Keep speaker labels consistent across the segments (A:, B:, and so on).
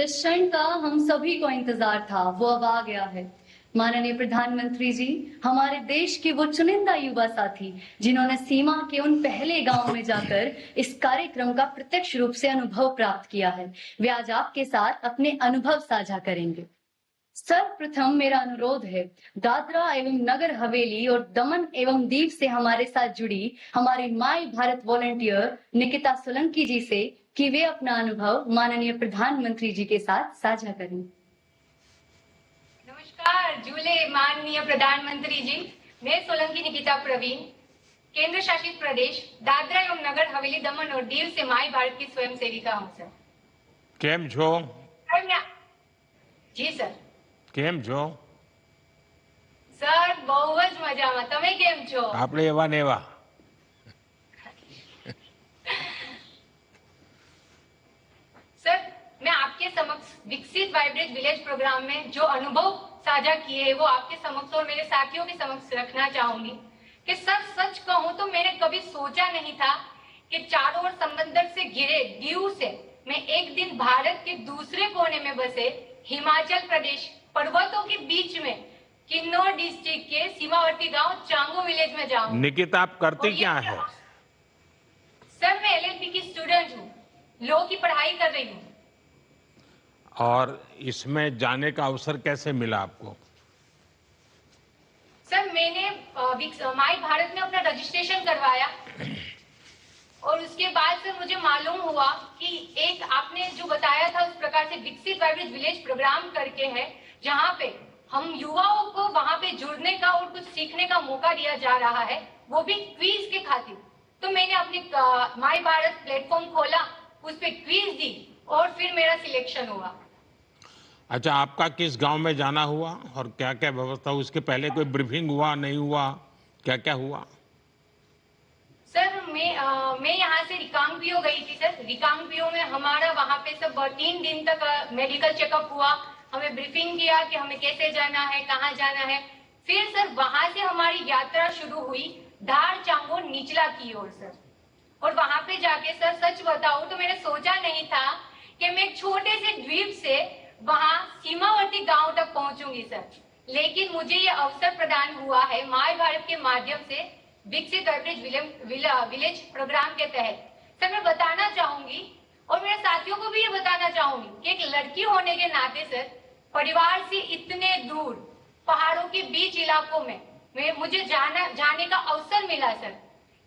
A: इस क्षण का हम सभी को इंतजार था, वो अब आ गया है। माननीय प्रधानमंत्री जी, हमारे देश के वो चुनिंदा युवा साथी जिन्होंने सीमा के उन पहले गांव में जाकर इस कार्यक्रम का प्रत्यक्ष रूप से अनुभव प्राप्त किया है, वे आज आपके साथ अपने अनुभव साझा करेंगे। सर्वप्रथम मेरा अनुरोध है, दादरा एवं नगर हवेली और दमन एवं दीव से हमारे साथ जुड़ी हमारी माई भारत वॉलंटियर निकिता सोलंकी जी से कि वे अपना अनुभव माननीय प्रधानमंत्री जी के साथ साझा करें।
B: नमस्कार झूले माननीय प्रधानमंत्री जी, मैं सोलंकी निकिता प्रवीण, केंद्र शासित प्रदेश दादरा एवं नगर हवेली दमन और दीव से माई भारत की स्वयं सेविका हूँ सर।
C: केम छो?
B: जी सर।
C: केम छो?
B: सर बहुत मजाમાં, તમે કેમ છો?
C: આપણે એવા ને એવા।
B: सर, मैं आपके समक्ष विकसित वाइब्रेट विलेज प्रोग्राम में जो अनुभव साझा किए वो आपके समक्ष और मेरे साथियों के समक्ष रखना चाहूंगी कि सर सच कहूं तो मैंने कभी सोचा नहीं था कि चारों ओर समंदर से घिरे दीव से मैं एक दिन भारत के दूसरे कोने में बसे हिमाचल प्रदेश पर्वतों के बीच में किन्नौर डिस्ट्रिक्ट के सीमावर्ती गांव चांगो विलेज में जाऊं।
C: निकिता, आप करती क्या है?
B: सर मैं एलएलबी की स्टूडेंट हूँ, लॉ की पढ़ाई कर रही हूँ।
C: और इसमें जाने का अवसर कैसे मिला आपको?
B: सर मैंने माई भारत में अपना रजिस्ट्रेशन करवाया और उसके बाद से मुझे मालूम हुआ कि एक आपने जो बताया था उस प्रकार से विकसित वाइब्रेट विलेज प्रोग्राम करके है जहाँ पे हम युवाओं को वहां पे जुड़ने का और कुछ सीखने का मौका दिया जा रहा है, वो भी क्विज के खातिर। तो मैंने अपनी माई भारत प्लेटफॉर्म खोला, उस पे क्विज दी और फिर मेरा सिलेक्शन हुआ।
C: अच्छा, आपका किस गांव में जाना हुआ और क्या क्या व्यवस्था? उसके पहले कोई ब्रीफिंग हुआ, नहीं हुआ, क्या क्या हुआ?
B: सर मैं यहाँ से रिकांगपियो गई थी सर। रिकांगपियो में हमारा वहाँ पे सब 3 दिन तक मेडिकल चेकअप हुआ, हमें ब्रीफिंग किया कि हमें कैसे जाना है, कहाँ जाना है। फिर सर वहां से हमारी यात्रा शुरू हुई धार चांगो निचला की ओर सर। और वहां पे जाके सर सच बताऊं तो मैंने सोचा नहीं था कि मैं एक छोटे से द्वीप से वहां सीमावर्ती गांव तक पहुंचूंगी सर, लेकिन मुझे ये अवसर प्रदान हुआ है माई भारत के माध्यम से विकसित वाइब्रेट विलेज प्रोग्राम के तहत। सर मैं बताना चाहूंगी और मेरे साथियों को भी ये बताना चाहूंगी कि एक लड़की होने के नाते सर परिवार से इतने दूर पहाड़ों के बीच इलाकों में मुझे जाने का अवसर मिला सर।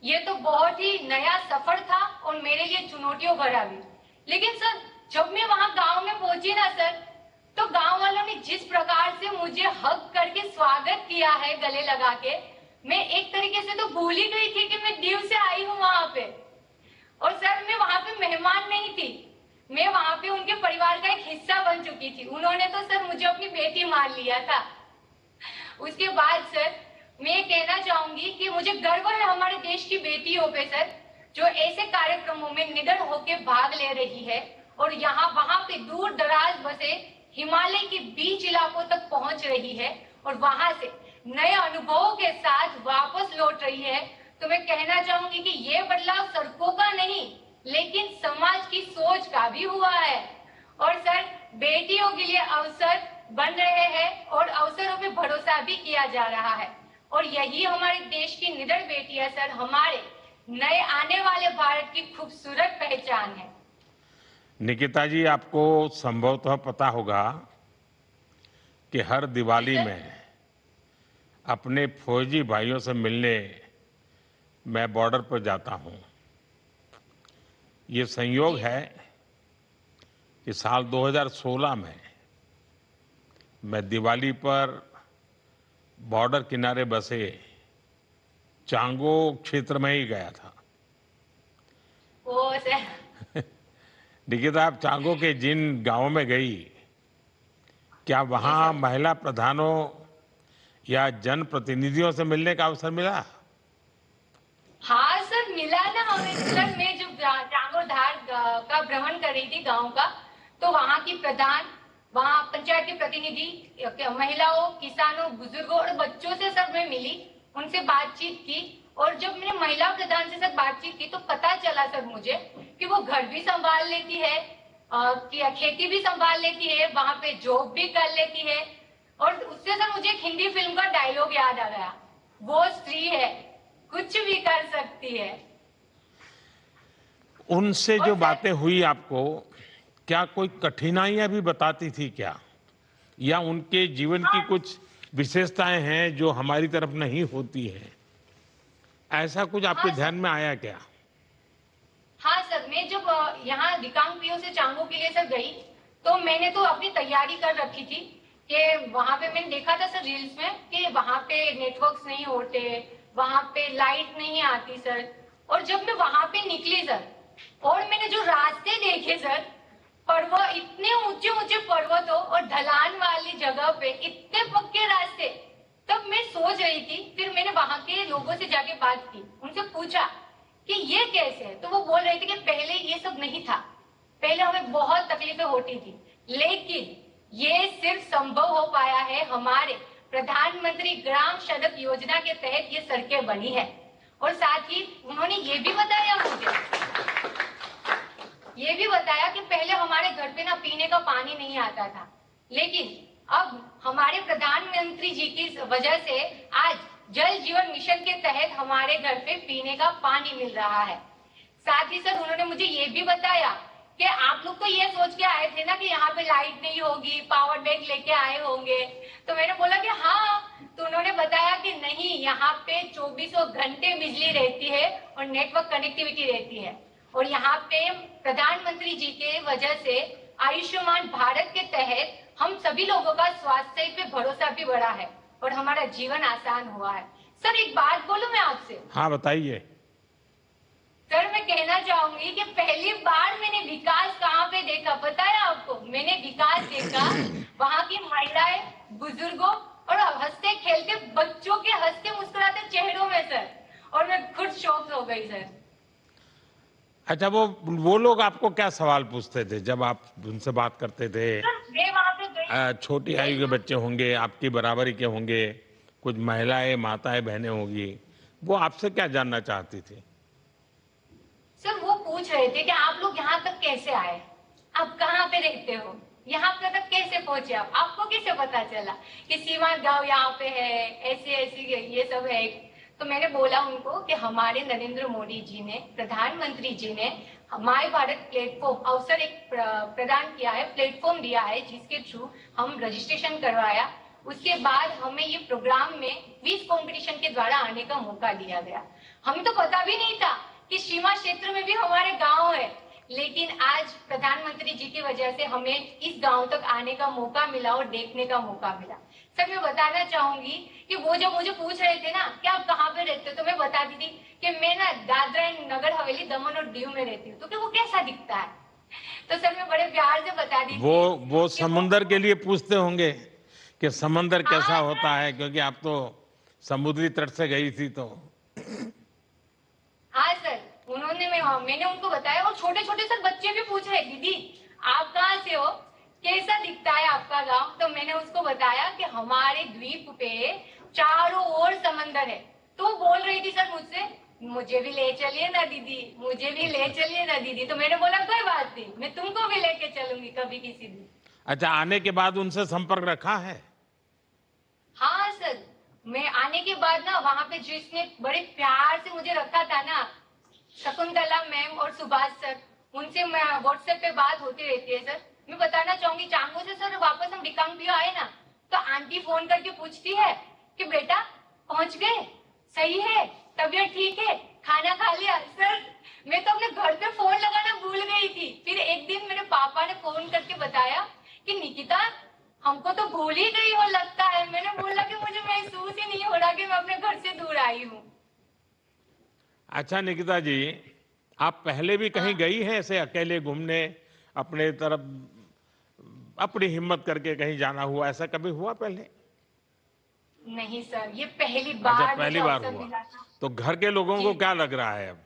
B: ये तो बहुत ही नया सफर था और मेरे लिए चुनौतियों भरा भी। लेकिन सर जब मैं वहां गांव में पहुंची ना सर, तो गांव वालों ने जिस प्रकार से मुझे हग करके स्वागत किया है गले लगा के, मैं एक तरीके से तो भूल ही गई थी कि मैं दीव से आई हूँ वहां पे। और सर मैं वहां पे मेहमान नहीं थी, मैं वहां पे उनके परिवार का एक हिस्सा बन चुकी थी। उन्होंने तो सर मुझे अपनी बेटी मान लिया था। उसके बाद सर मैं कहना चाहूंगी कि मुझे गर्व है हमारे देश की बेटियों पे सर, जो ऐसे कार्यक्रमों में निडर होकर भाग ले रही है और यहाँ वहां पे दूर दराज बसे हिमालय के बीच इलाकों तक पहुंच रही है और वहां से नए अनुभवों के साथ वापस लौट रही है। तो मैं कहना चाहूंगी कि ये बदलाव सड़कों का नहीं लेकिन समाज की सोच का भी हुआ है। और सर बेटियों के लिए अवसर बन रहे हैं और अवसरों पे भरोसा भी किया जा रहा है और यही हमारे देश की निडर बेटियां सर हमारे नए आने वाले भारत की खूबसूरत पहचान है।
C: निकिता जी, आपको संभवतः पता होगा कि हर दिवाली में अपने फौजी भाइयों से मिलने मैं बॉर्डर पर जाता हूं। ये संयोग है कि साल 2016 में मैं दिवाली पर बॉर्डर किनारे बसे चांगो क्षेत्र में ही गया था।
B: ओ सर।
C: निकिता, आप चांगो के जिन गांवों में गई, क्या वहां महिला प्रधानों या जनप्रतिनिधियों से मिलने का अवसर मिला?
B: हाँ सर मिला ना हमें सर। मैं जब चांगो धार का भ्रमण कर रही थी गांव का, तो वहाँ की प्रधान, वहाँ पंचायत के प्रतिनिधि, महिलाओं, किसानों, बुजुर्गों और बच्चों से सब मैं मिली, उनसे बातचीत की। और जब मैंने महिला प्रधान से सब बातचीत की तो पता चला सर मुझे कि वो घर भी संभाल लेती है खेती भी संभाल लेती है, वहां पे जॉब भी कर लेती है। और उससे सर मुझे एक हिंदी फिल्म का डायलॉग याद आ गया, वो स्त्री है कुछ भी कर सकती है।
C: उनसे
B: और
C: जो
B: सर,
C: बातें हुई आपको, क्या कोई कठिनाइयां भी बताती थी क्या? या उनके जीवन की
B: हाँ
C: कुछ विशेषताएं हैं जो हमारी तरफ नहीं होती हैं? ऐसा कुछ आपके
B: हाँ
C: ध्यान
B: सर,
C: में आया क्या?
B: हाँ सर, मैं जब यहाँ दिकांग पीओ से चांगो के लिए सर गई, तो मैंने तो अपनी तैयारी कर रखी थी कि वहां पे मैंने देखा था सर रील्स में कि वहां पे नेटवर्क्स नहीं होते, वहां पे लाइट नहीं आती सर। और जब मैं वहां पे निकली सर, और मैंने जो रास्ते देखे सर, पर्वत, इतने ऊंचे ऊंचे पर्वतों और ढलान वाली जगह पे इतने पक्के रास्ते, तब मैं सोच रही थी। फिर मैंने वहां के लोगों से जाके बात की, उनसे पूछा कि ये कैसे है, तो वो बोल रहे थे कि पहले ये सब नहीं था, पहले हमें बहुत तकलीफें होती थी, लेकिन ये सिर्फ संभव हो पाया है हमारे प्रधानमंत्री ग्राम सड़क योजना के तहत ये सड़कें बनी है। और साथ ही उन्होंने ये भी बताया मुझे, ये भी बताया कि पहले हमारे घर पे ना पीने का पानी नहीं आता था, लेकिन अब हमारे प्रधानमंत्री जी की वजह से आज जल जीवन मिशन के तहत हमारे घर पे पीने का पानी मिल रहा है। साथ ही सर उन्होंने मुझे ये भी बताया कि आप लोग तो ये सोच के आए थे ना कि यहाँ पे लाइट नहीं होगी, पावर बैंक लेके आए होंगे। तो मैंने बोला कि हाँ, तो उन्होंने बताया कि नहीं, यहाँ पे 24 घंटे बिजली रहती है और नेटवर्क कनेक्टिविटी रहती है। और यहाँ पे प्रधानमंत्री जी के वजह से आयुष्मान भारत के तहत हम सभी लोगों का स्वास्थ्य पे भरोसा भी बढ़ा है और हमारा जीवन आसान हुआ है। सर एक बात बोलूं मैं आपसे?
C: हाँ, बताइए।
B: सर मैं कहना चाहूंगी कि पहली बार मैंने विकास कहाँ पे देखा पता है आपको? मैंने विकास देखा वहां की महिलाएं, बुजुर्गों और हंसते खेलते बच्चों के हंसते मुस्कुराते चेहरों में सर, और मैं खुद शॉक हो गई सर।
C: अच्छा, वो लोग आपको क्या सवाल पूछते थे जब आप उनसे बात करते थे?
B: सर मैं वहां पे गई,
C: छोटी आयु के बच्चे होंगे, आपकी बराबरी के होंगे, कुछ महिलाएं, माताएं, बहनें होंगी, वो आपसे क्या जानना चाहती थी?
B: सर वो पूछ रहे थे कि आप लोग यहाँ तक कैसे आए, आप कहाँ पे रहते हो, यहाँ पे तक कैसे पहुंचे, आप आपको कैसे पता चला कि सीमांत गांव यहाँ पे है, ऐसे ऐसे ये सब है। तो मैंने बोला उनको कि हमारे नरेंद्र मोदी जी ने, प्रधानमंत्री जी ने माय भारत प्लेटफॉर्म अवसर एक प्रदान किया है, प्लेटफॉर्म दिया है, जिसके थ्रू हम रजिस्ट्रेशन करवाया। उसके बाद हमें ये प्रोग्राम में क्विज कंपटीशन के द्वारा आने का मौका दिया गया। हमें तो पता भी नहीं था कि सीमा क्षेत्र में भी हमारे गांव है, लेकिन आज प्रधानमंत्री जी की वजह से हमें इस गांव तक आने का मौका मिला और देखने का मौका मिला। सर मैं बताना चाहूंगी कि वो जब मुझे पूछ रहे थे ना कि आप कहाँ पे रहते हो, तो मैं बताती थी कि मैं ना दादरा एंड नगर हवेली, दमन और दीव में रहती हूँ। तो कि वो कैसा दिखता है, तो सर मैं बड़े प्यार से बता दी
C: वो समुंदर के लिए पूछते होंगे कि समंदर कैसा
B: हाँ
C: होता है, क्योंकि आप तो समुद्री तट से गई थी तो।
B: हाँ सर, मैंने उनको बताया। और छोटे छोटे सर बच्चे भी पूछ रहे, दीदी आप कहाँ से हो, कैसा दिखता है आपका गांव? तो मैंने उसको बताया कि हमारे द्वीप पे चारों ओर समंदर है। तो वो बोल रही थी सर मुझसे, मुझे भी ले चलिए ना दीदी, मुझे भी ले चलिए ना दीदी। तो मैंने बोला कोई बात नहीं, मैं तुमको भी लेके चलूंगी कभी किसी दिन।
C: अच्छा, आने के बाद उनसे संपर्क रखा है?
B: हाँ सर, मैं आने के बाद ना वहां पे जिसने बड़े प्यार से मुझे रखा था ना, शकुंतला मैम और सुभाष सर, उनसे मैं व्हाट्सएप पे बात होती रहती है सर। मैं बताना चाहूंगी चांगो से सर वापस हम दिकांग पियो आए ना, तो आंटी फोन करके पूछती है कि बेटा पहुंच गए, सही है, तबीयत ठीक है, खाना खा लिया? सर मैं तो अपने घर पे फोन लगाना भूल गई थी। फिर एक दिन मेरे पापा ने फोन करके बताया कि निकिता हमको तो भूल ही गई हो लगता है। मैंने बोला कि मुझे महसूस ही नहीं हो रहा कि मैं अपने घर से दूर आई हूँ।
C: अच्छा निकिता जी, आप पहले भी कहीं गई हैं ऐसे अकेले घूमने, अपने तरफ अपनी हिम्मत करके कहीं जाना हुआ, ऐसा कभी हुआ पहले?
B: नहीं सर, ये पहली
C: अच्छा,
B: बार मुझे
C: पहली बार
B: अवसर
C: हुआ।
B: मिला था।
C: तो घर के लोगों को
B: जी
C: क्या लग रहा है अब?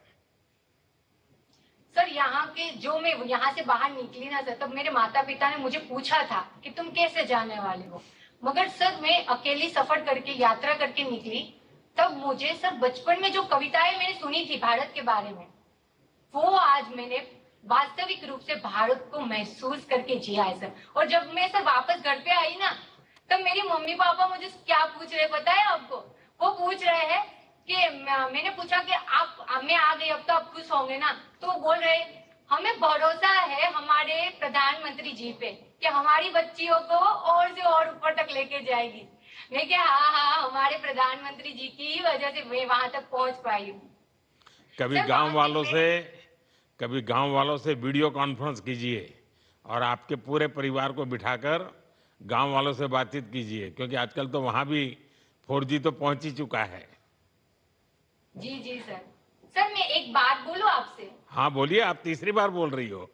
B: सर, यहाँ के जो मैं यहाँ से बाहर निकली ना सर, तब मेरे माता पिता ने मुझे पूछा था कि तुम कैसे जाने वाले हो। मगर सर मैं अकेली सफर करके, यात्रा करके निकली। तब मुझे सर बचपन में जो कविताएं मैंने सुनी थी भारत के बारे में, वो आज मैंने वास्तविक रूप से भारत को महसूस करके जिया है सर। और जब मैं सर वापस घर पे आई ना, तब मेरी मम्मी पापा मुझे क्या पूछ रहे पता है आपको? वो पूछ रहे हैं कि मैंने पूछा कि आप मैं आ गई अब तो आप खुश होंगे ना, तो वो बोल रहे हमें भरोसा है हमारे प्रधानमंत्री जी पे कि हमारी बच्चियों को और से और ऊपर तक लेके जाएगी। मैं क्या हाँ, हमारे प्रधानमंत्री जी की ही वजह से मैं वहां तक पहुंच पाई हूँ।
C: कभी गांव वालों से वीडियो कॉन्फ्रेंस कीजिए और आपके पूरे परिवार को बिठाकर गांव वालों से बातचीत कीजिए, क्योंकि आजकल तो वहां भी 4G तो पहुंच ही चुका है।
B: जी जी सर। सर मैं एक बात बोलूं आपसे?
C: हाँ बोलिए, आप तीसरी बार बोल रही हो।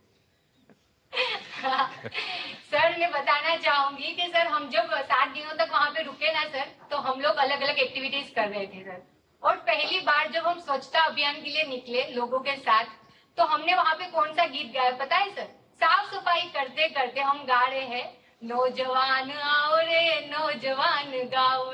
B: सर मैं बताना चाहूंगी कि सर हम जब 7 दिनों तक वहां पे रुके ना सर, तो हम लोग अलग अलग एक्टिविटीज कर रहे थे सर। और पहली बार जब हम स्वच्छता अभियान के लिए निकले लोगों के साथ, तो हमने वहां पे कौन सा गीत गाया पता है सर? साफ सफाई करते करते हम गा रहे हैं, नौजवान आओ रे नौजवान गाओ